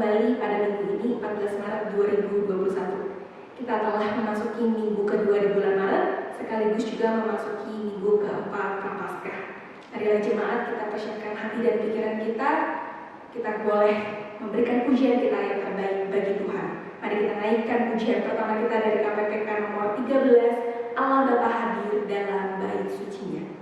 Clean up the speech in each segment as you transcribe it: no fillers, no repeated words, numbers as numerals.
kembali pada minggu ini 14 Maret 2021. Kita telah memasuki minggu kedua di bulan Maret, sekaligus juga memasuki minggu keempat Prapaskah. Marilah jemaat kita persiapkan hati dan pikiran kita boleh memberikan pujian kita yang terbaik bagi Tuhan. Mari kita naikkan pujian pertama kita dari KPPK nomor 13, Allah Bapa hadir dalam bait sucinya.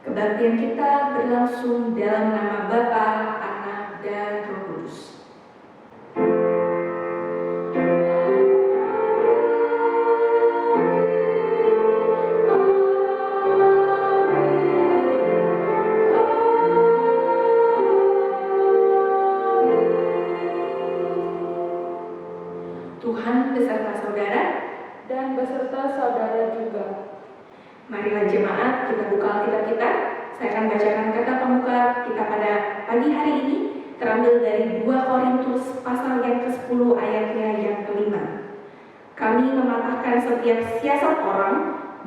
Kebaktian kita berlangsung dalam nama Bapa, Anak, dan Roh Kudus. Tuhan beserta saudara dan beserta saudara juga. Marilah jemaat kita buka Alkitab kita. Saya akan bacakan kata pembuka kita pada pagi hari ini, terambil dari 2 Korintus pasal yang ke-10 ayatnya yang ke-5. Kami mematahkan setiap siasat orang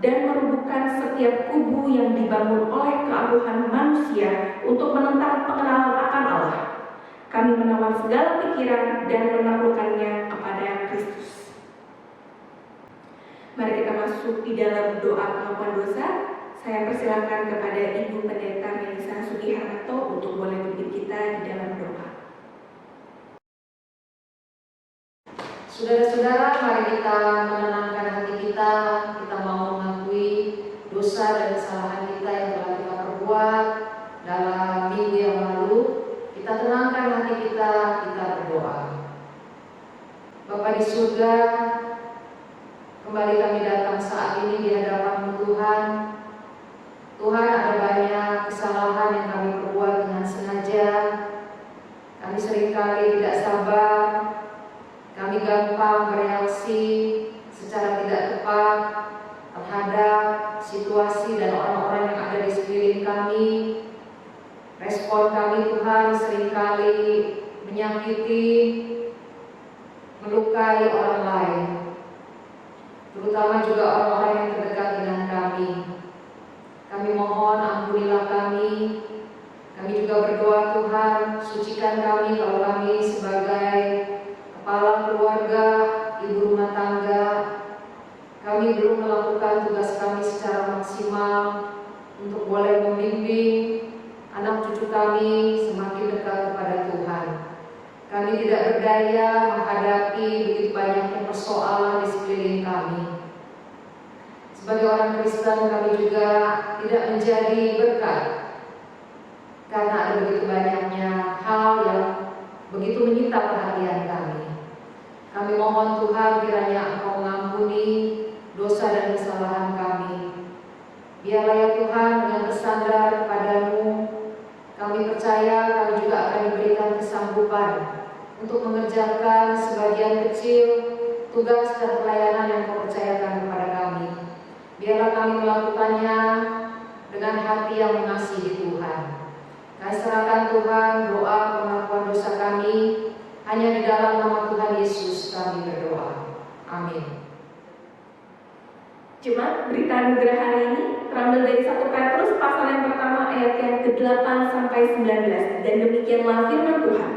dan merubuhkan setiap kubu yang dibangun oleh keangkuhan manusia untuk menentang pengenalan akan Allah. Kami menawan segala pikiran dan menaklukkannya kepada Kristus. Mari kita masuk di dalam doa pengakuan dosa. Saya persilakan kepada Ibu Pendeta Melisa Sugiharto untuk boleh pimpin kita di dalam doa. Saudara-saudara, mari kita menenangkan hati kita. Kita mau mengakui dosa dan kesalahan kita yang telah kita perbuat dalam minggu yang lalu. Kita tenangkan hati kita berdoa. Bapa di surga, kembali kami datang saat ini di hadapan-Mu Tuhan. Tuhan, ada banyak kesalahan yang kami perbuat dengan sengaja. Kami seringkali tidak sabar. Kami gampang bereaksi secara tidak tepat terhadap situasi dan orang-orang yang ada di sekeliling kami. Respon kami Tuhan seringkali menyakiti, melukai orang lain, terutama juga orang-orang yang terdekat dengan kami. Kami mohon ampunilah kami. Kami juga berdoa Tuhan, sucikan kami kalau kami sebagai kepala keluarga, ibu rumah tangga, kami belum melakukan tugas kami secara maksimal untuk boleh membimbing anak cucu kami semakin dekat kepada Tuhan. Kami tidak berdaya menghadapi begitu banyaknya persoalan di sekeliling kami. Sebagai orang Kristen, kami juga tidak menjadi berkat karena ada begitu banyaknya hal yang begitu menyita perhatian kami. Kami mohon Tuhan kiranya Engkau mengampuni dosa dan kesalahan kami. Biarlah ya Tuhan, dengan bersandar kepadamu, kami percaya kami juga akan diberikan kesanggupan untuk mengerjakan sebagian kecil tugas dan pelayanan yang Kau percayakan kepada kami. Biarlah kami melakukannya dengan hati yang mengasihi Tuhan. Kami serahkan Tuhan doa pengakuan dosa kami, hanya di dalam nama Tuhan Yesus kami berdoa. Amin. Jemaat, berita anugerah hari ini terambil dari 1 Petrus pasal yang pertama ayat yang ke-8 sampai 19, dan demikianlah firman Tuhan.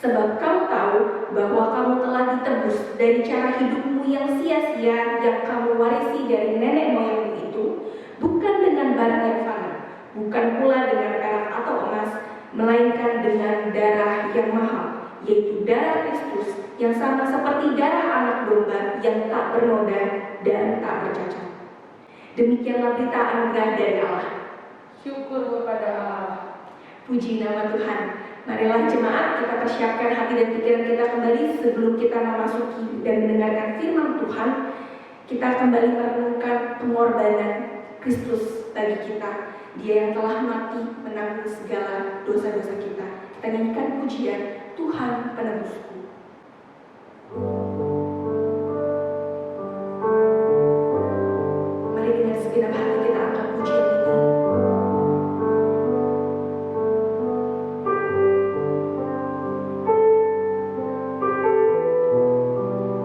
Sebab kamu tahu bahwa kamu telah ditebus dari cara hidupmu yang sia-sia yang kamu warisi dari nenek moyangmu itu, bukan dengan barang yang fana, bukan pula dengan perak atau emas, melainkan dengan darah yang mahal, yaitu darah Kristus yang sama seperti darah anak domba yang tak bernoda dan tak bercacat. Demikianlah berita anugerah dari Allah. Syukur kepada Allah. Puji nama Tuhan. Marilah jemaat, kita persiapkan hati dan pikiran kita kembali sebelum kita memasuki dan mendengarkan firman Tuhan. Kita kembali merenungkan pengorbanan Kristus bagi kita. Dia yang telah mati menanggung segala dosa-dosa kita. Kita nyanyikan pujian Tuhan penebusku. Mari dengan segenap hati kita angkat pujian ini.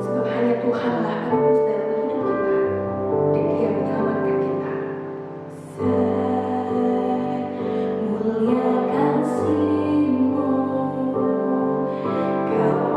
Sebab hanya Tuhanlah penebus dalam hidup kita, dan Dia menyelamatkan kita. Mulia kasih-Mu, Kau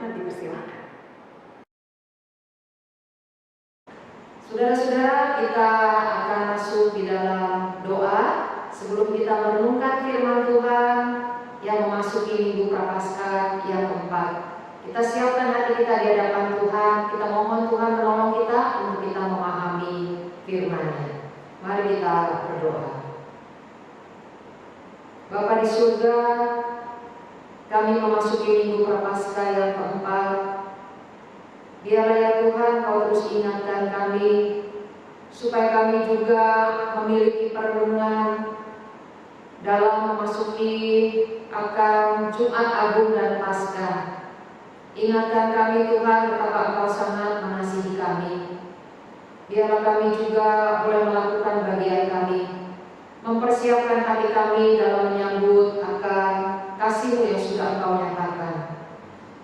berjemaat dipersilakan. Saudara-saudara, kita akan masuk di dalam doa sebelum kita merenungkan firman Tuhan yang memasuki Minggu Prapaskah yang keempat. Kita siapkan hati kita di hadapan Tuhan, kita mohon Tuhan menolong kita untuk kita memahami firman-Nya. Mari kita berdoa. Bapa di surga, kami memasuki Minggu Prapaskah yang keempat. Biarlah ya Tuhan Kau terus ingatkan kami, supaya kami juga memiliki perenungan dalam memasuki akan Jumat Agung dan Paskah. Ingatkan kami Tuhan betapa Engkau sangat mengasihi kami. Biarlah kami juga boleh melakukan bagian kami, mempersiapkan hati kami dalam menyambut akan kasih-Mu yang sudah Engkau nyatakan.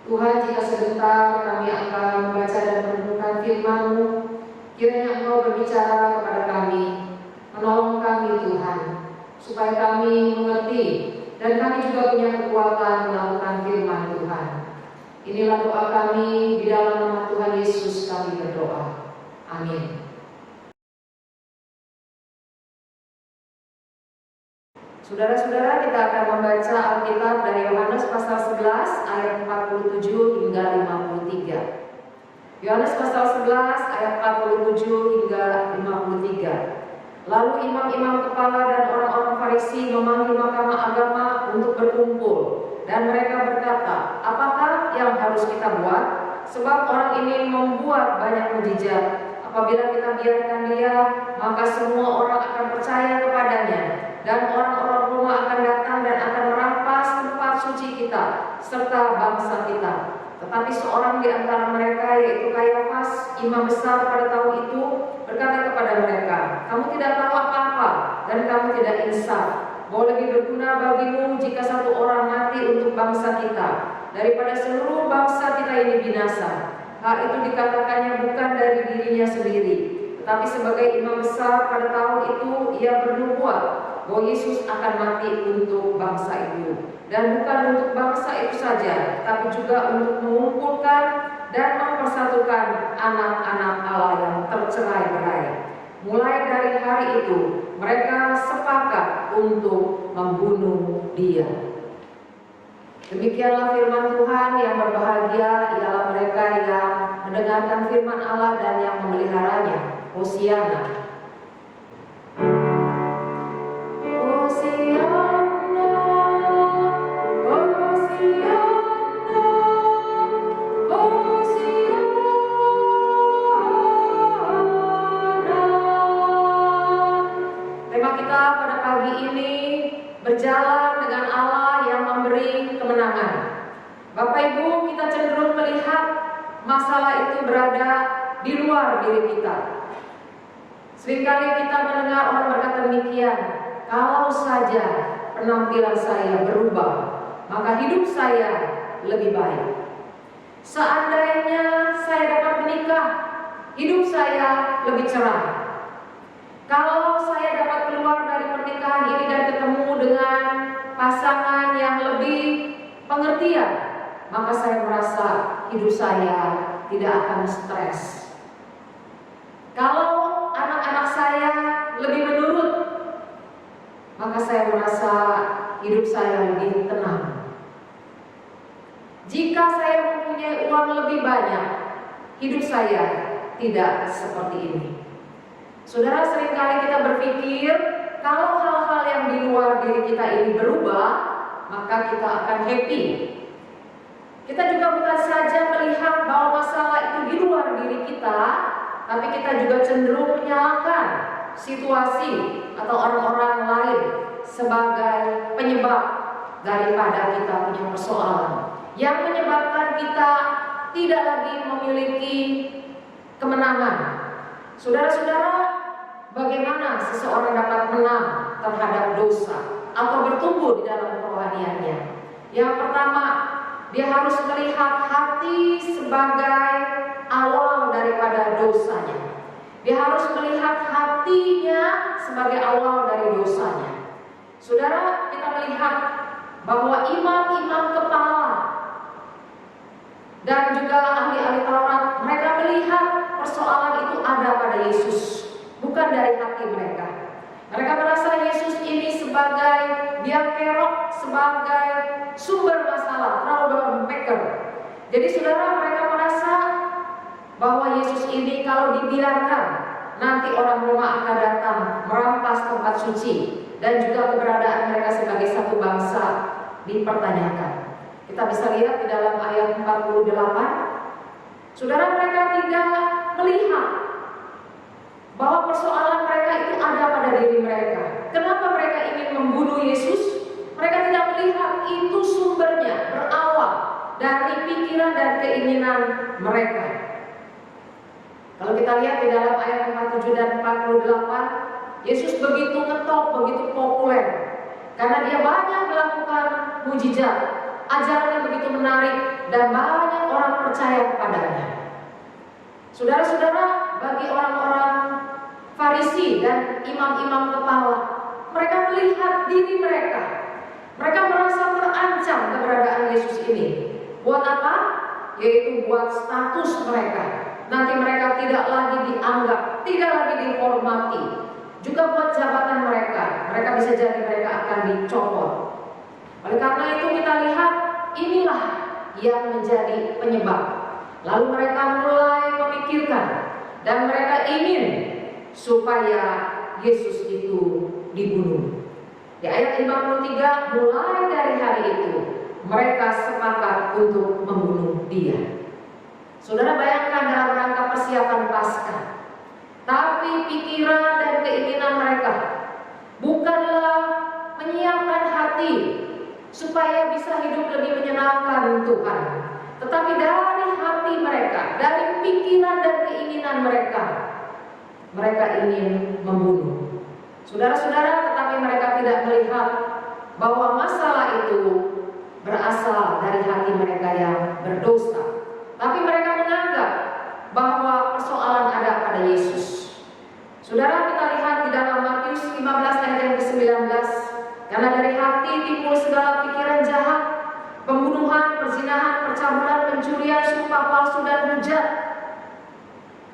Tuhan, jika sebentar kami akan membaca dan merenungkan firman-Mu, kiranya Engkau berbicara kepada kami, menolong kami Tuhan, supaya kami mengerti dan kami juga punya kekuatan melakukan firman Tuhan. Inilah doa kami, di dalam nama Tuhan Yesus kami berdoa. Amin. Saudara-saudara, kita akan membaca Alkitab dari Yohanes pasal 11 ayat 47 hingga 53. Yohanes pasal 11 ayat 47 hingga 53. Lalu imam-imam kepala dan orang-orang Farisi memanggil mahkamah agama untuk berkumpul, dan mereka berkata, "Apakah yang harus kita buat? Sebab orang ini membuat banyak mukjizat. Apabila kita biarkan dia, maka semua orang akan percaya kepadanya, dan orang-orang Roma akan datang dan akan merampas tempat suci kita serta bangsa kita." Tetapi seorang di antara mereka, yaitu Kayafas, imam besar pada tahun itu, berkata kepada mereka, "Kamu tidak tahu apa-apa dan kamu tidak insaf, bahwa lebih berguna bagimu jika satu orang mati untuk bangsa kita daripada seluruh bangsa kita ini binasa." Hal itu dikatakannya bukan dari dirinya sendiri, tetapi sebagai imam besar pada tahun itu ia bernubuat bahwa Yesus akan mati untuk bangsa itu, dan bukan untuk bangsa itu saja, tapi juga untuk mengumpulkan dan mempersatukan anak-anak Allah yang tercerai-berai. Mulai dari hari itu mereka sepakat untuk membunuh dia. Demikianlah firman Tuhan. Yang berbahagia ialah mereka yang mendengarkan firman Allah dan yang memeliharanya. Hosiana. Berjalan dengan Allah yang memberi kemenangan. Bapak Ibu, kita cenderung melihat masalah itu berada di luar diri kita. Seringkali kita mendengar orang berkata demikian, "Kalau saja penampilan saya berubah, maka hidup saya lebih baik. Seandainya saya dapat menikah, hidup saya lebih cerah. Kalau saya dapat keluar dari pernikahan ini dan ketemu dengan pasangan yang lebih pengertian, maka saya merasa hidup saya tidak akan stres. Kalau anak-anak saya lebih menurut, maka saya merasa hidup saya lebih tenang. Jika saya mempunyai uang lebih banyak, hidup saya tidak seperti ini." Saudara, seringkali kita berpikir kalau hal-hal yang di luar diri kita ini berubah, maka kita akan happy. Kita juga bukan saja melihat bahwa masalah itu di luar diri kita, tapi kita juga cenderung menyalahkan situasi atau orang-orang lain sebagai penyebab daripada kita punya persoalan, yang menyebabkan kita tidak lagi memiliki kemenangan. Saudara-saudara, bagaimana seseorang dapat menang terhadap dosa atau bertumbuh di dalam kerohaniannya? Yang pertama, dia harus melihat hati sebagai awal daripada dosanya. Dia harus melihat hatinya sebagai awal dari dosanya. Saudara, kita melihat bahwa imam-imam kepala dan juga ahli-ahli Taurat, mereka melihat persoalan itu ada pada Yesus, bukan dari hati mereka. Mereka merasa Yesus ini sebagai biang kerok, sebagai sumber masalah, troublemaker. Jadi saudara, mereka merasa bahwa Yesus ini kalau dibiarkan, nanti orang Roma akan datang merampas tempat suci, dan juga keberadaan mereka sebagai satu bangsa dipertanyakan. Kita bisa lihat di dalam ayat 48, saudara, mereka tidak melihat bahwa persoalan mereka itu ada pada diri mereka. Kenapa mereka ingin membunuh Yesus? Mereka tidak melihat itu sumbernya berawal dari pikiran dan keinginan mereka. Kalau kita lihat di dalam ayat 47 dan 48, Yesus begitu ngetop, begitu populer karena dia banyak melakukan mujizat, ajarannya begitu menarik, dan banyak orang percaya kepadanya. Saudara-saudara, bagi orang-orang Farisi dan imam-imam kepala, mereka melihat diri mereka. Mereka merasa terancam keberadaan Yesus ini. Buat apa? Yaitu buat status mereka. Nanti mereka tidak lagi dianggap, tidak lagi dihormati. Juga buat jabatan mereka. Mereka bisa jadi mereka akan dicopot. Oleh karena itu kita lihat, inilah yang menjadi penyebab. Lalu mereka mulai memikirkan, dan mereka ingin supaya Yesus itu dibunuh. Di ayat 53, mulai dari hari itu mereka sepakat untuk membunuh dia. Saudara, bayangkan dalam rangka persiapan Paskah, tapi pikiran dan keinginan mereka bukanlah menyiapkan hati supaya bisa hidup lebih menyenangkan Tuhan, tetapi dari hati mereka, dari pikiran dan keinginan mereka, mereka ingin membunuh. Saudara-saudara, tetapi mereka tidak melihat bahwa masalah itu berasal dari hati mereka yang berdosa. Tapi mereka menganggap bahwa persoalan ada pada Yesus. Saudara, kita lihat di dalam Matius 15 ayat yang ke-19, karena dari hati timbul segala pikiran jahat, pembunuhan, perzinahan, percabulan, pencurian, sumpah palsu, dan hujat.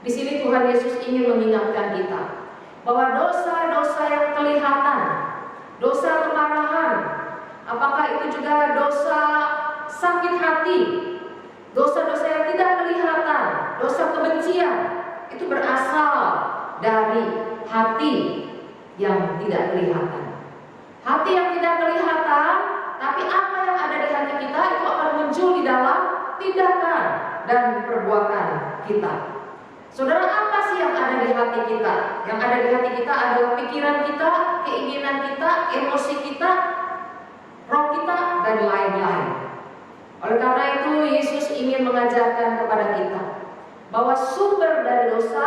Di sini Tuhan Yesus ingin mengingatkan kita bahwa dosa-dosa yang kelihatan, dosa kemarahan, apakah itu juga dosa sakit hati, dosa-dosa yang tidak kelihatan, dosa kebencian, itu berasal dari hati yang tidak kelihatan. Hati yang tidak kelihatan, tapi apa yang ada di hati kita itu akan muncul di dalam tindakan dan perbuatan kita. Saudara, apa sih yang ada di hati kita? Yang ada di hati kita adalah pikiran kita, keinginan kita, emosi kita, roh kita, dan lain-lain. Oleh karena itu Yesus ingin mengajarkan kepada kita bahwa sumber dari dosa,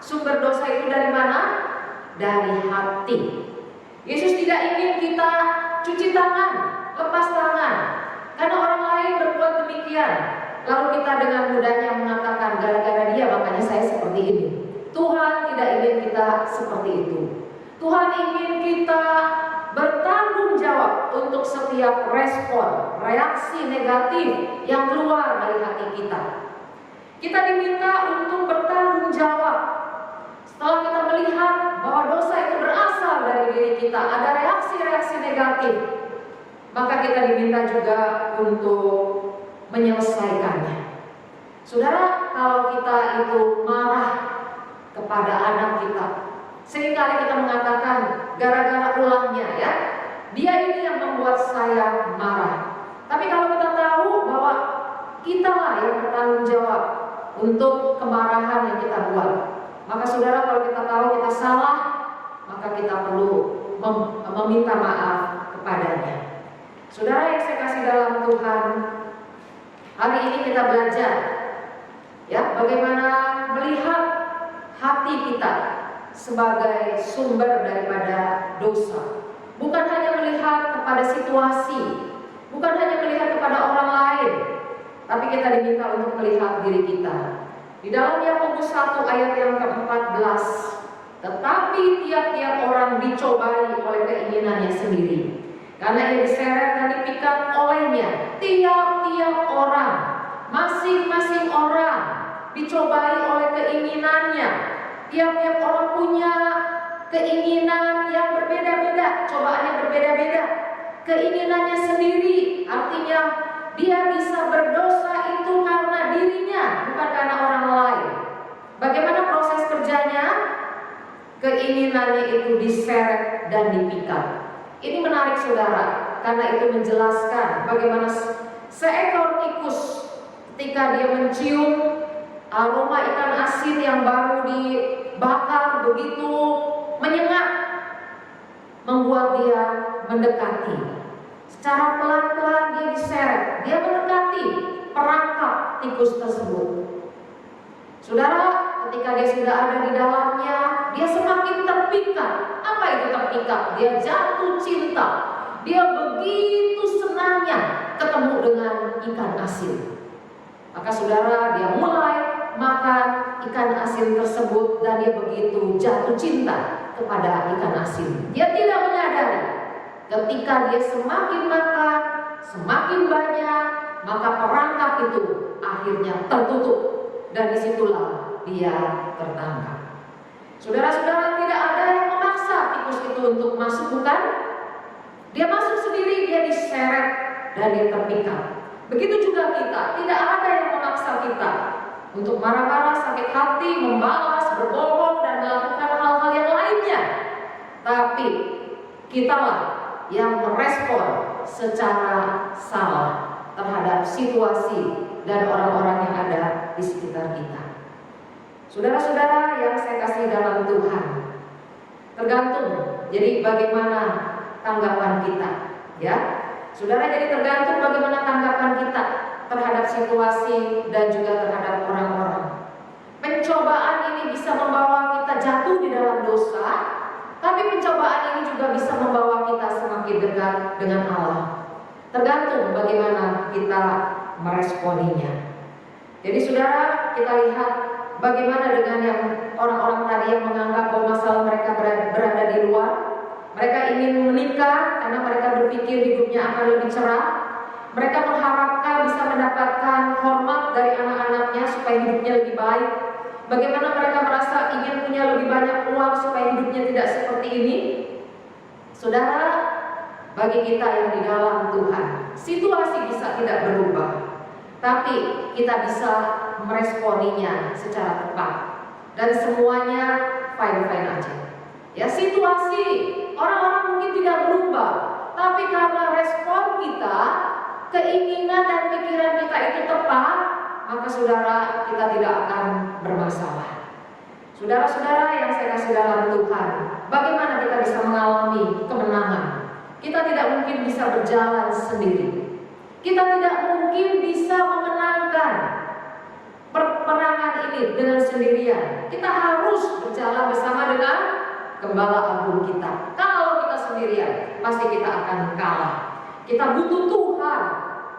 sumber dosa itu dari mana? Dari hati. Yesus tidak ingin kita cuci tangan, lepas tangan, karena orang lain berbuat demikian, lalu kita dengan mudahnya mengatakan gara-gara dia makanya saya seperti ini. Tuhan tidak ingin kita seperti itu. Tuhan ingin kita bertanggung jawab untuk setiap respon, reaksi negatif yang keluar dari hati kita. Kita diminta untuk bertanggung jawab. Setelah kita melihat bahwa dosa itu berasal dari diri kita, ada reaksi-reaksi negatif, maka kita diminta juga untuk menyelesaikannya. Saudara, kalau kita itu marah kepada anak kita, seringkali kita mengatakan gara-gara ulahnya ya, dia ini yang membuat saya marah. Tapi kalau kita tahu bahwa kitalah yang bertanggung jawab untuk kemarahan yang kita buat, maka saudara, kalau kita tahu kita salah, maka kita perlu meminta maaf kepadanya. Saudara yang saya kasih dalam Tuhan, hari ini kita belajar ya bagaimana melihat hati kita sebagai sumber daripada dosa. Bukan hanya melihat kepada situasi, bukan hanya melihat kepada orang lain, tapi kita diminta untuk melihat diri kita. Di dalam Yakobus 1 ayat yang ke-14, tetapi tiap-tiap orang dicobai oleh keinginannya sendiri, karena ia diseret dan dipikat olehnya. Tiap-tiap orang Masing-masing orang dicobai oleh keinginannya. Tiap-tiap orang punya keinginan yang berbeda-beda, cobaannya berbeda-beda. Keinginannya sendiri, artinya dia bisa berdosa itu karena dirinya, bukan karena orang lain. Bagaimana proses kerjanya? Keinginannya itu diseret dan dipikat. Ini menarik saudara, karena itu menjelaskan bagaimana seekor tikus ketika dia mencium aroma ikan asin yang baru dibakar begitu menyengat, membuat dia mendekati. Secara pelan-pelan dia diseret, dia mendekati perangkap tikus tersebut. Saudara, ketika dia sudah ada di dalamnya, dia semakin terpikat. Apa itu terpikat? Dia jatuh cinta. Dia begitu senangnya ketemu dengan ikan asin. Maka saudara, dia mulai makan ikan asin tersebut dan dia begitu jatuh cinta kepada ikan asin. Dia tidak menyadari ketika dia semakin makan, semakin banyak, maka perangkap itu akhirnya tertutup dan disitulah dia tertangkap. Saudara-saudara, tidak ada yang memaksa tikus itu untuk masuk, bukan? Dia masuk sendiri, dia diseret dan dia terpikat. Begitu juga kita, tidak ada yang memaksa kita untuk marah-marah, sakit hati, membalas, berbohong, dan melakukan hal-hal yang lainnya. Tapi kitalah yang merespon secara salah terhadap situasi dan orang-orang yang ada di sekitar kita. Saudara-saudara yang saya kasih dalam Tuhan, tergantung jadi bagaimana tanggapan kita, ya. Saudara, jadi tergantung bagaimana tanggapan kita terhadap situasi dan juga terhadap orang-orang. Pencobaan ini bisa membawa kita jatuh di dalam dosa, tapi pencobaan ini juga bisa membawa kita semakin dekat dengan Allah. Tergantung bagaimana kita meresponinya. Jadi saudara, kita lihat bagaimana dengan yang orang-orang tadi yang menganggap bahwa masalah mereka berada di luar. Mereka ingin menikah karena mereka berpikir hidupnya akan lebih cerah. Mereka mengharapkan bisa mendapatkan hormat dari anak-anaknya supaya hidupnya lebih baik. Bagaimana mereka merasa ingin punya lebih banyak uang supaya hidupnya tidak seperti ini. Saudara, bagi kita yang di dalam Tuhan, situasi bisa tidak berubah, tapi kita bisa meresponinya secara tepat dan semuanya fine-fine aja. Ya, situasi orang-orang mungkin tidak berubah, tapi karena respon kita, keinginan dan pikiran kita itu tepat, maka saudara, kita tidak akan bermasalah. Saudara-saudara yang saya kasih dalam Tuhan, bagaimana kita bisa mengalami kemenangan? Kita tidak mungkin bisa berjalan sendiri. Kita tidak mungkin bisa memenangkan peperangan ini dengan sendirian. Kita harus berjalan bersama dengan Gembala Agung kita. Kalau kita sendirian, pasti kita akan kalah. Kita butuh Tuhan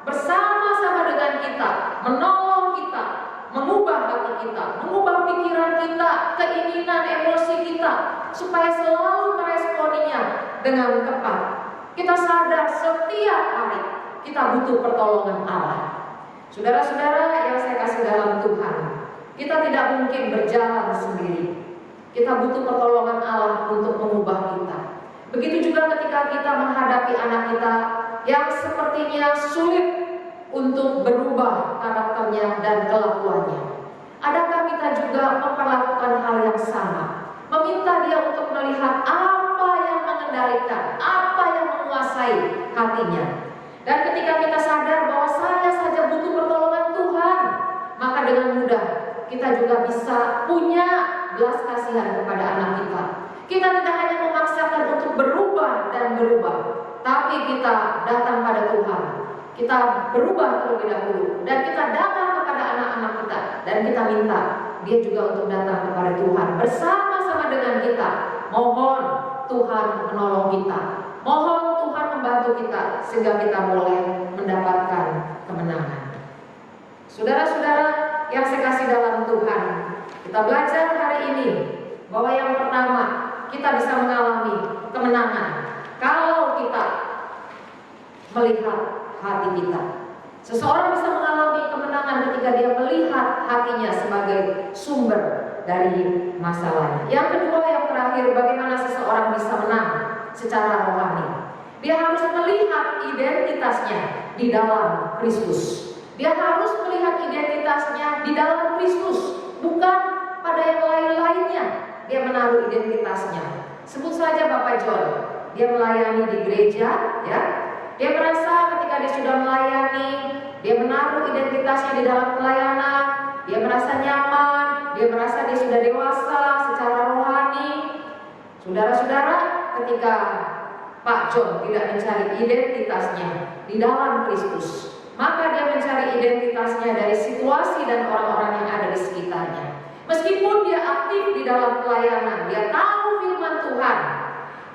bersama-sama dengan kita, menolong kita, mengubah hati kita, mengubah pikiran kita, keinginan, emosi kita, supaya selalu meresponinya dengan tepat. Kita sadar setiap hari kita butuh pertolongan Allah. Saudara-saudara yang saya kasih dalam Tuhan, kita tidak mungkin berjalan sendiri. Kita butuh pertolongan Allah untuk mengubah kita. Begitu juga ketika kita menghadapi anak kita yang sepertinya sulit untuk berubah karakternya dan kelakuannya. Adakah kita juga memperlakukan hal yang sama? Meminta dia untuk melihat apa yang mengendalikan, apa yang menguasai hatinya. Dan ketika kita sadar bahwa saya saja butuh pertolongan Tuhan, maka dengan mudah kita juga bisa punya belas kasihan kepada anak kita. Kita tidak hanya memaksakan untuk berubah dan berubah, tapi kita datang pada Tuhan. Kita berubah terlebih dahulu dan kita datang kepada anak-anak kita dan kita minta dia juga untuk datang kepada Tuhan bersama-sama dengan kita. Mohon Tuhan menolong kita. Mohon Tuhan membantu kita sehingga kita boleh mendapatkan kemenangan. Saudara-saudara yang saya kasih dalam Tuhan, kita belajar hari ini bahwa yang pertama, kita bisa mengalami kemenangan kalau kita melihat hati kita. Seseorang bisa mengalami kemenangan ketenangan ketika dia melihat hatinya sebagai sumber dari masalahnya. Yang kedua, yang terakhir, bagaimana seseorang bisa menang secara rohani. Dia harus melihat identitasnya di dalam Kristus. Dia harus melihat identitasnya di dalam Kristus, bukan pada yang lain-lainnya. Dia menaruh identitasnya. Sebut saja Bapak John, dia melayani di gereja, ya. Dia merasa ketika dia sudah melayani, dia menaruh identitasnya di dalam pelayanan, dia merasa nyaman, dia merasa dia sudah dewasa secara rohani. Saudara-saudara, ketika Pak John tidak mencari identitasnya di dalam Kristus, maka dia mencari identitasnya dari situasi dan orang-orang yang ada di sekitarnya. Meskipun dia aktif di dalam pelayanan, dia tahu firman Tuhan,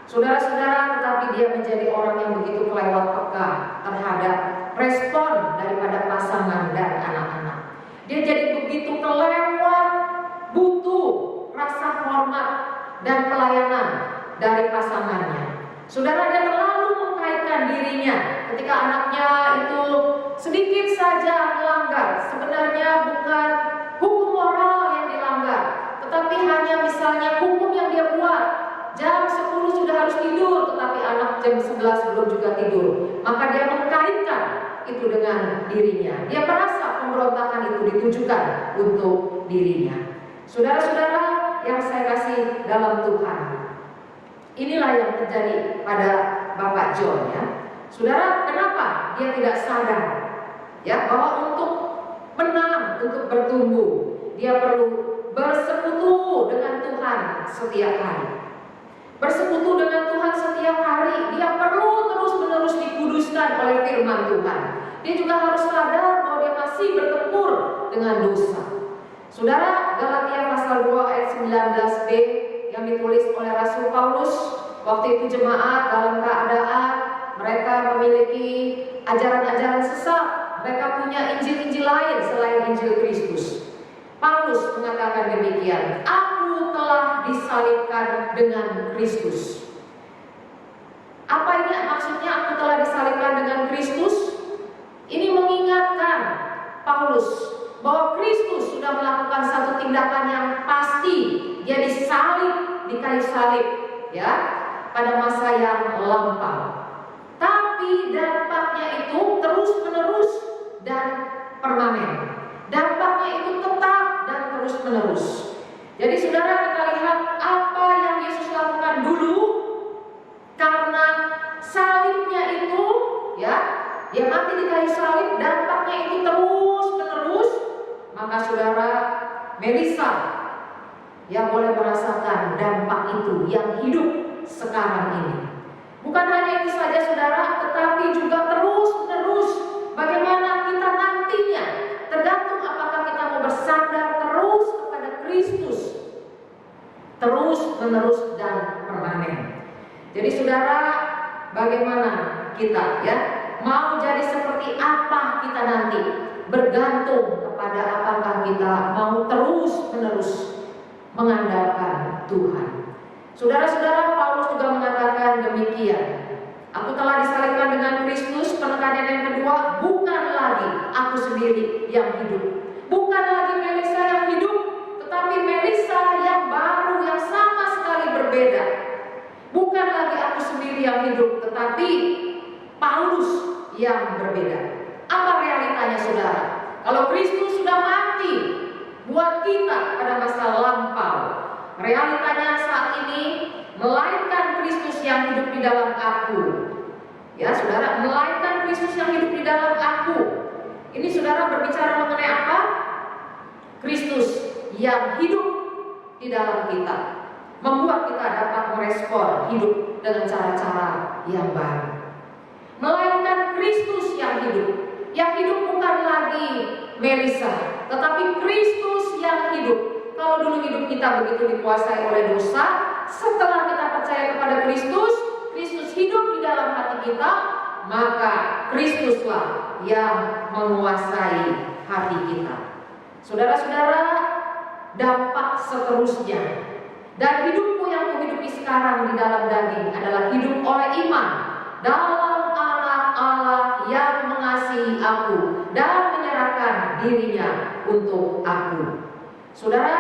saudara-saudara, tetapi dia menjadi orang yang begitu kelewat peka terhadap respon daripada pasangan dan anak-anak. Dia jadi begitu kelewat butuh rasa hormat dan pelayanan dari pasangannya. Saudara, dia terlalu mengkaitkan dirinya ketika anaknya itu sedikit saja melanggar. Sebenarnya bukan hukum moral yang dilanggar, tetapi hanya misalnya hukum yang dia buat. Jam 10 sudah harus tidur, tetapi anak jam 11 belum juga tidur. Maka dia mengkaitkan itu dengan dirinya. Dia merasa pemberontakan itu ditujukan untuk dirinya. Saudara-saudara yang saya kasih dalam Tuhan, inilah yang terjadi pada Bapak John, ya. Saudara, kenapa dia tidak sadar, ya, bahwa untuk menang, untuk bertumbuh, dia perlu bersekutu dengan Tuhan setiap hari. Bersekutu dengan Tuhan setiap hari, dia perlu terus-menerus dikuduskan oleh firman Tuhan. Dia juga harus sadar bahwa dia masih bertempur dengan dosa. Saudara, Galatia pasal 2 ayat 19b yang ditulis oleh Rasul Paulus, waktu itu jemaat dalam keadaan mereka memiliki ajaran-ajaran sesat, mereka punya injil-injil lain selain Injil Kristus. Paulus mengatakan demikian, aku telah disalibkan dengan Kristus. Apa ini maksudnya aku telah disalibkan dengan Kristus? Ini mengingatkan Paulus bahwa Kristus sudah melakukan satu tindakan yang pasti. Dia disalib di kayu salib, ya, pada masa yang lampau. Tapi dampaknya itu terus-menerus dan permanen. Dampaknya itu tetap dan terus-menerus. Jadi saudara, kita lihat apa yang Yesus lakukan dulu karena salibnya itu, ya, dia mati di kayu salib, dampaknya itu terus-menerus. Maka saudara, Melisa yang boleh merasakan dampak itu yang hidup sekarang ini. Bukan hanya itu saja saudara, tetapi juga terus-menerus bagaimana kita nantinya, tergantung apakah kita mau bersandar terus kepada Kristus, terus-menerus dan permanen. Jadi saudara, bagaimana kita, ya, mau jadi seperti apa kita nanti, bergantung kepada apakah kita mau terus-menerus mengandalkan Tuhan. Saudara-saudara, Paulus juga mengatakan demikian. Aku telah disalibkan dengan Kristus. Penekanan yang kedua, bukan lagi aku sendiri yang hidup, bukan lagi Melisa yang hidup, tetapi Melisa yang baru, yang sama sekali berbeda. Bukan lagi aku sendiri yang hidup, tetapi Paulus yang berbeda. Apa realitanya saudara? Kalau Kristus sudah mati buat kita pada masa lampau, realitanya saat ini melainkan Kristus yang hidup di dalam aku. Ya saudara, melainkan Kristus yang hidup di dalam aku. Ini saudara berbicara mengenai apa? Kristus yang hidup di dalam kita, membuat kita dapat merespon hidup dengan cara-cara yang baru. Melainkan Kristus yang hidup. Yang hidup bukan lagi Melisa, tetapi Kristus yang hidup. Kalau dulu hidup kita begitu dikuasai oleh dosa, setelah kita percaya kepada Kristus, Kristus hidup di dalam hati kita, maka Kristuslah yang menguasai hati kita. Saudara-saudara, dampak seterusnya dan hidupmu yang kuhidupi sekarang di dalam daging adalah hidup oleh iman dalam anak Allah yang mengasihi aku dan menyerahkan menyerahkan dirinya untuk aku. Saudara,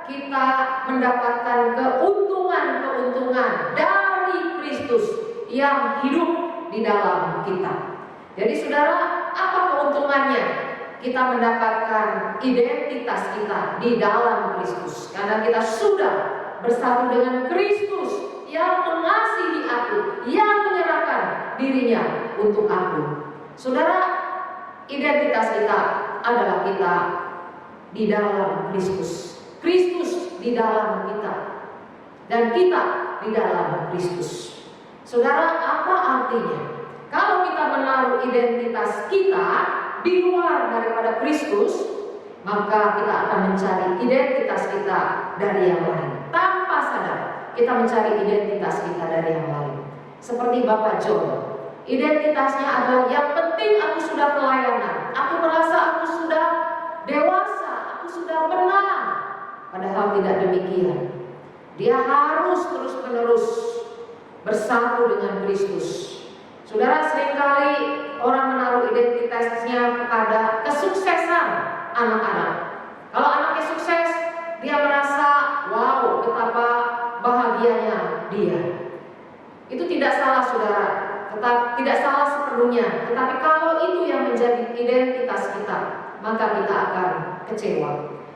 kita mendapatkan keuntungan-keuntungan dari Kristus yang hidup di dalam kita. Jadi saudara, apa keuntungannya? Kita mendapatkan identitas kita di dalam Kristus. Karena kita sudah bersatu dengan Kristus yang mengasihi aku, yang menyerahkan dirinya untuk aku. Saudara, identitas kita adalah kita di dalam Kristus. Kristus di dalam kita. Dan kita di dalam Kristus. Saudara, apa artinya? Kalau kita menaruh identitas kita di luar daripada Kristus, maka kita akan mencari identitas kita dari yang lain. Tanpa sadar, kita mencari identitas kita dari yang lain. Seperti Bapak John, identitasnya adalah yang penting aku sudah pelayanan, aku merasa aku sudah dewasa, aku sudah benar. Padahal tidak demikian. Dia harus terus-menerus bersatu dengan Kristus. Saudara, seringkali orang menaruh identitasnya kepada kesuksesan anak-anak. Kalau anaknya sukses, dia merasa, wow, betapa bahagianya dia. Itu tidak salah, saudara. Tidak salah sepenuhnya. Tetapi kalau itu yang menjadi identitas kita, maka kita akan kecewa.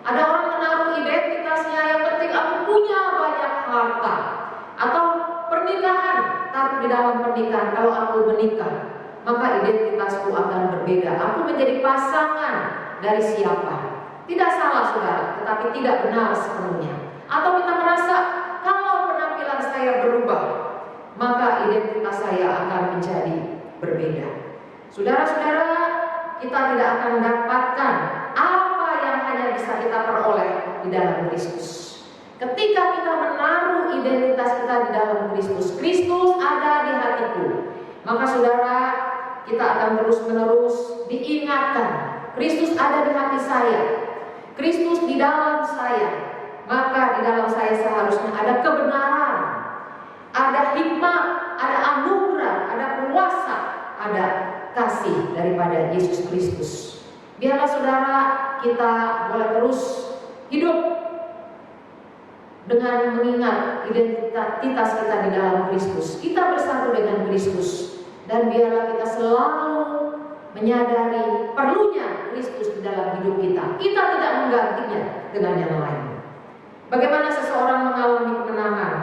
Ada orang menaruh identitasnya, yang penting aku punya banyak harta, atau pernikahan. Taruh di dalam pernikahan, kalau aku menikah, maka identitasku akan berbeda. Aku menjadi pasangan dari siapa? Tidak salah, saudara, tetapi tidak benar sepenuhnya. Atau kita merasa kalau penampilan saya berubah, maka identitas saya akan menjadi berbeda. Saudara-saudara, kita tidak akan mendapatkan apa yang hanya bisa kita peroleh di dalam Kristus. Ketika kita menaruh identitas kita di dalam Kristus, Kristus ada di hatiku, maka saudara, kita akan terus-menerus diingatkan, Kristus ada di hati saya, Kristus di dalam saya, maka di dalam saya seharusnya ada kebenaran, ada hikmat, ada anugerah, ada kuasa, ada kasih daripada Yesus Kristus. Biarlah saudara, kita boleh terus hidup dengan mengingat identitas kita di dalam Kristus. Kita bersatu dengan Kristus. Dan biarlah kita selalu menyadari perlunya Kristus di dalam hidup kita. Kita tidak menggantinya dengan yang lain. Bagaimana seseorang mengalami kemenangan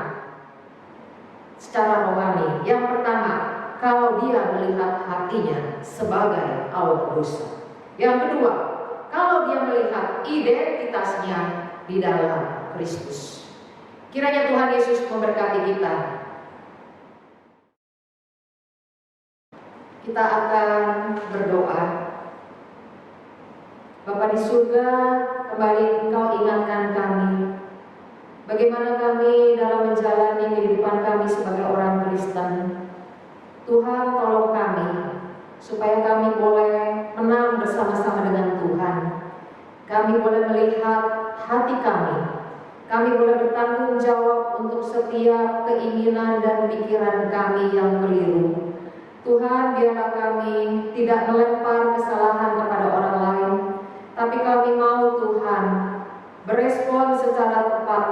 secara rohani? Yang pertama, kalau dia melihat hatinya sebagai awal dosa. Yang kedua, kalau dia melihat identitasnya di dalam Kristus. Kiranya Tuhan Yesus memberkati kita. Kita akan berdoa. Bapa di surga, kembali Engkau ingatkan kami bagaimana kami dalam menjalani kehidupan kami sebagai orang Kristen. Tuhan, tolong kami supaya kami boleh menang bersama-sama dengan Tuhan. Kami boleh melihat hati kami. Kami boleh bertanggung jawab untuk setiap keinginan dan pikiran kami yang keliru. Tuhan, biarlah kami tidak melempar kesalahan kepada orang lain, tapi kami mau Tuhan berespon secara tepat,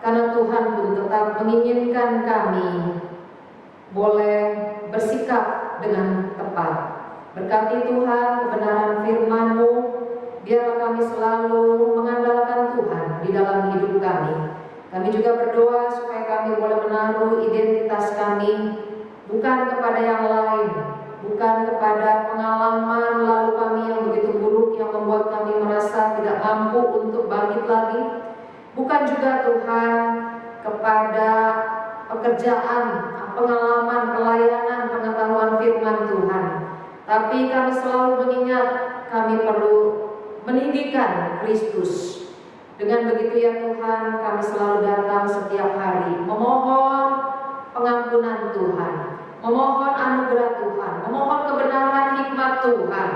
karena Tuhan pun tetap menginginkan kami boleh bersikap dengan tepat. Berkati Tuhan kebenaran firman-Mu, biarlah kami selalu mengandalkan Tuhan di dalam hidup kami. Kami juga berdoa supaya kami boleh menaruh identitas kami bukan kepada yang lain, bukan kepada pengalaman lalu kami yang begitu buruk yang membuat kami merasa tidak mampu untuk bangkit lagi. Bukan juga Tuhan kepada pekerjaan, pengalaman, pelayanan, pengetahuan firman Tuhan. Tapi kami selalu mengingat kami perlu meninggikan Kristus. Dengan begitu ya Tuhan, kami selalu datang setiap hari memohon pengampunan Tuhan, memohon anugerah Tuhan, memohon kebenaran hikmat Tuhan.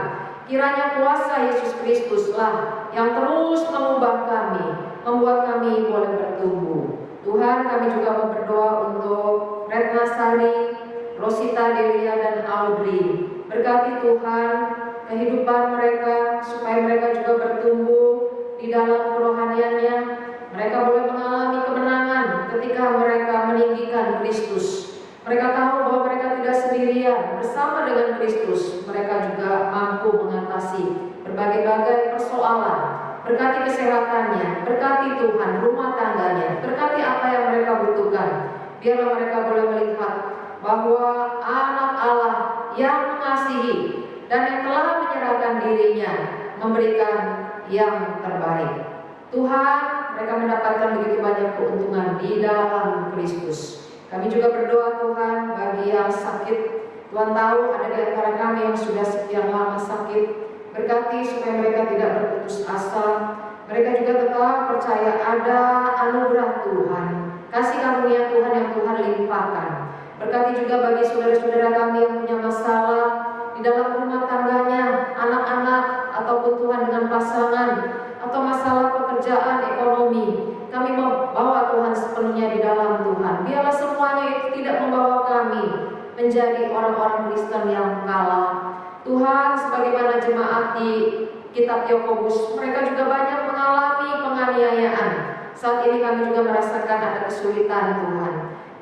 Kiranya kuasa Yesus Kristuslah yang terus mengubah kami, membuat kami boleh bertumbuh. Tuhan, kami juga mau berdoa untuk Retna Sari, Rosita Delia dan Audrey. Berkati Tuhan kehidupan mereka, supaya mereka juga bertumbuh di dalam kerohaniannya. Mereka boleh mengalami kemenangan ketika mereka meninggikan Kristus. Mereka tahu bahwa mereka tidak sendirian, bersama dengan Kristus mereka juga mampu mengatasi berbagai-bagai persoalan. Berkati kesehatannya, berkati Tuhan rumah tangganya, berkati apa yang mereka butuhkan. Biarlah mereka boleh melihat bahwa anak Allah yang mengasihi dan yang telah menyerahkan dirinya memberikan yang terbaik. Tuhan, mereka mendapatkan begitu banyak keuntungan di dalam Kristus. Kami juga berdoa Tuhan bagi yang sakit. Tuhan tahu ada di antara kami yang sudah sekian lama sakit. Berkati supaya mereka tidak berputus asa. Mereka juga tetap percaya ada anugerah Tuhan, kasih karunia Tuhan yang Tuhan limpahkan. Berkati juga bagi saudara-saudara kami yang punya masalah di dalam rumah tangganya, anak-anak, ataupun Tuhan dengan pasangan, atau masalah pekerjaan, ekonomi. Kami membawa Tuhan sepenuhnya di dalam Tuhan. Biarlah semuanya itu tidak membawa kami menjadi orang-orang Kristen yang kalah. Tuhan, sebagaimana jemaat di kitab Yakobus, mereka juga banyak mengalami penganiayaan. Saat ini kami juga merasakan ada kesulitan Tuhan.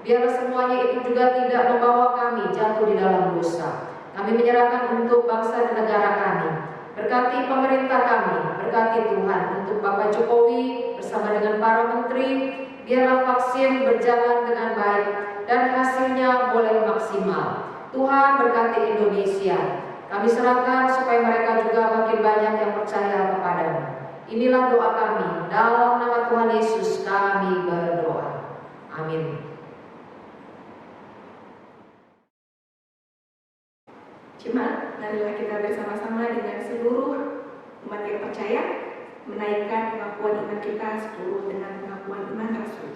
Biarlah semuanya itu juga tidak membawa kami jatuh di dalam dosa. Kami menyerahkan untuk bangsa dan negara kami. Berkati pemerintah kami, berkati Tuhan untuk Bapak Jokowi bersama dengan para menteri. Biarlah vaksin berjalan dengan baik dan hasilnya boleh maksimal. Tuhan, berkati Indonesia. Kami serahkan supaya mereka juga makin banyak yang percaya kepadamu. Inilah doa kami, dalam nama Tuhan Yesus kami berdoa. Amin. Jemaat, marilah kita bersama-sama dengan seluruh umat yang percaya menaikkan pengakuan iman kita seturut dengan pengakuan iman Rasul.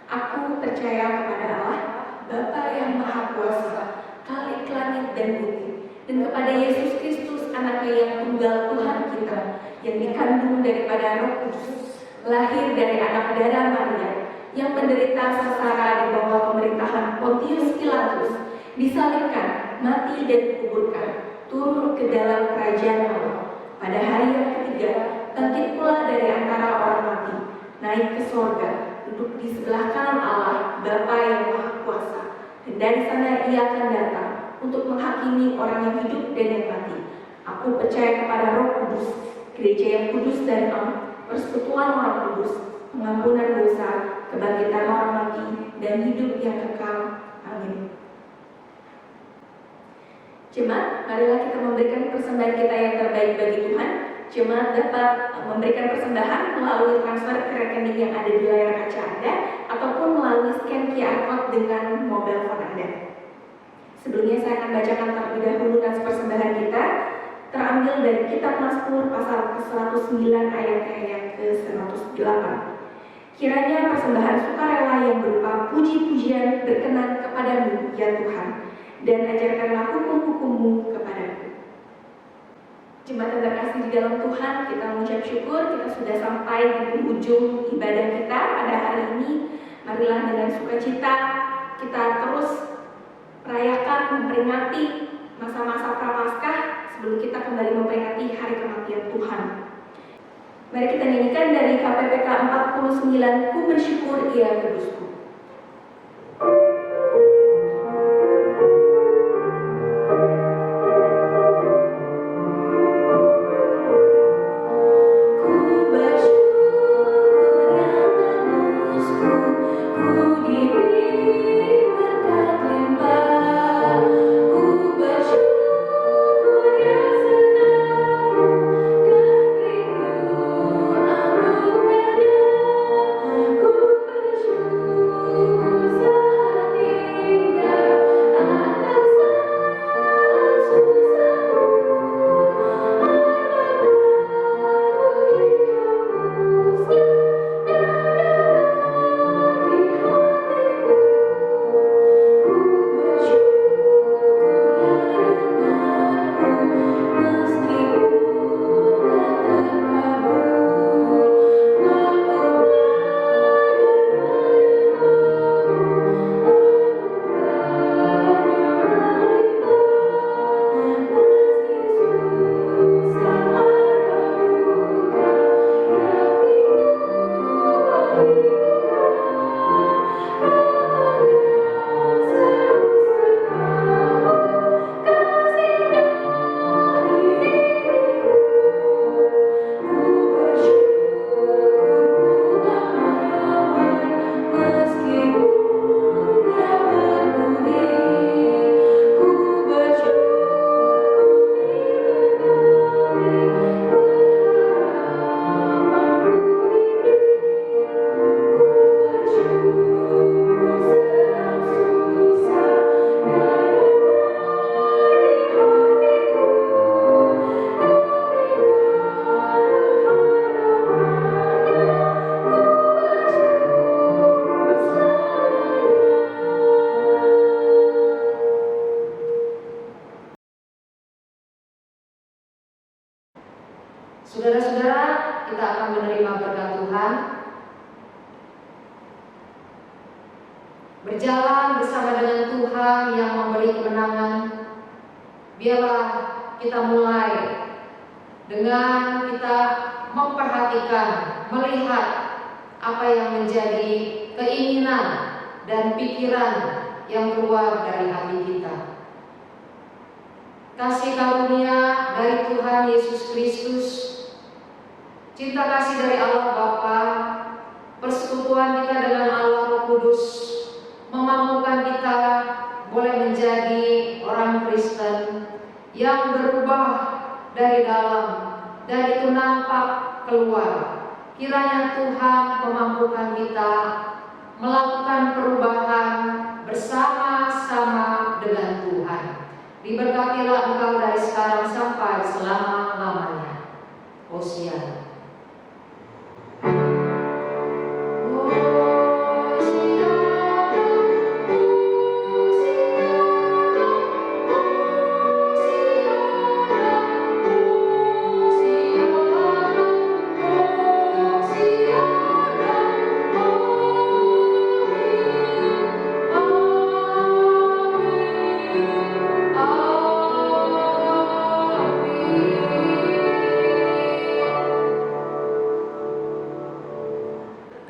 Aku percaya kepada Allah, Bapa yang Maha Kuasa, Khalik langit dan bumi, dan kepada Yesus Kristus, Anaknya yang tunggal Tuhan kita, yang dikandung daripada Roh Kudus, lahir dari anak darah Maria, yang menderita sengsara di bawah pemerintahan Pontius Pilatus, disalibkan, mati dan dikuburkan, turun ke dalam kerajaan Allah. Pada hari yang ketiga, bangkit pula dari antara orang mati, naik ke sorga, duduk di sebelah kanan Allah, Bapa yang Maha Kuasa, dan dari sana Ia akan datang untuk menghakimi orang yang hidup dan yang mati. Aku percaya kepada Roh Kudus, gereja yang kudus dan am, persekutuan orang kudus, pengampunan dosa, kebangkitan orang mati, dan hidup yang kekal. Amin. Jemaat, marilah kita memberikan persembahan kita yang terbaik bagi Tuhan. Jemaat dapat memberikan persembahan melalui transfer ke rekening yang ada di layar kaca Anda, ataupun melalui scan QR Code dengan mobile phone Anda. Sebelumnya saya akan bacakan terlebih dahulu nas persembahan kita, terambil dari kitab Mazmur pasal ke-109 ayatnya yang ke-108. Kiranya persembahan sukarela yang berupa puji-pujian berkenan kepadamu, ya Tuhan, dan ajarkanlah hukum-hukum-Mu kepadaku. Jemaat yang terkasih di dalam Tuhan, kita mengucap syukur kita sudah sampai di penghujung ibadah kita pada hari ini. Marilah dengan sukacita kita terus merayakan, memperingati masa-masa Prapaskah sebelum kita kembali memperingati hari kematian Tuhan. Mari kita nyanyikan dari KPPK 49, Ku bersyukur Ia Kudusku. Ku bersyukur kita akan menerima berkat Tuhan. Berjalan bersama dengan Tuhan yang memberi kemenangan. Biarlah kita mulai dengan kita memperhatikan, melihat apa yang menjadi keinginan dan pikiran yang keluar dari hati kita. Kasih karunia dari Tuhan Yesus Kristus, cinta kasih dari Allah Bapa, persekutuan kita dengan Allah Roh Kudus memampukan kita boleh menjadi orang Kristen yang berubah dari dalam, dan itu nampak keluar. Kiranya Tuhan memampukan kita melakukan perubahan bersama-sama dengan Tuhan. Diberkatilah engkau dari sekarang sampai selama-lamanya. Hosiana.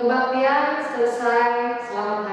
Kebaktian selesai. Selamat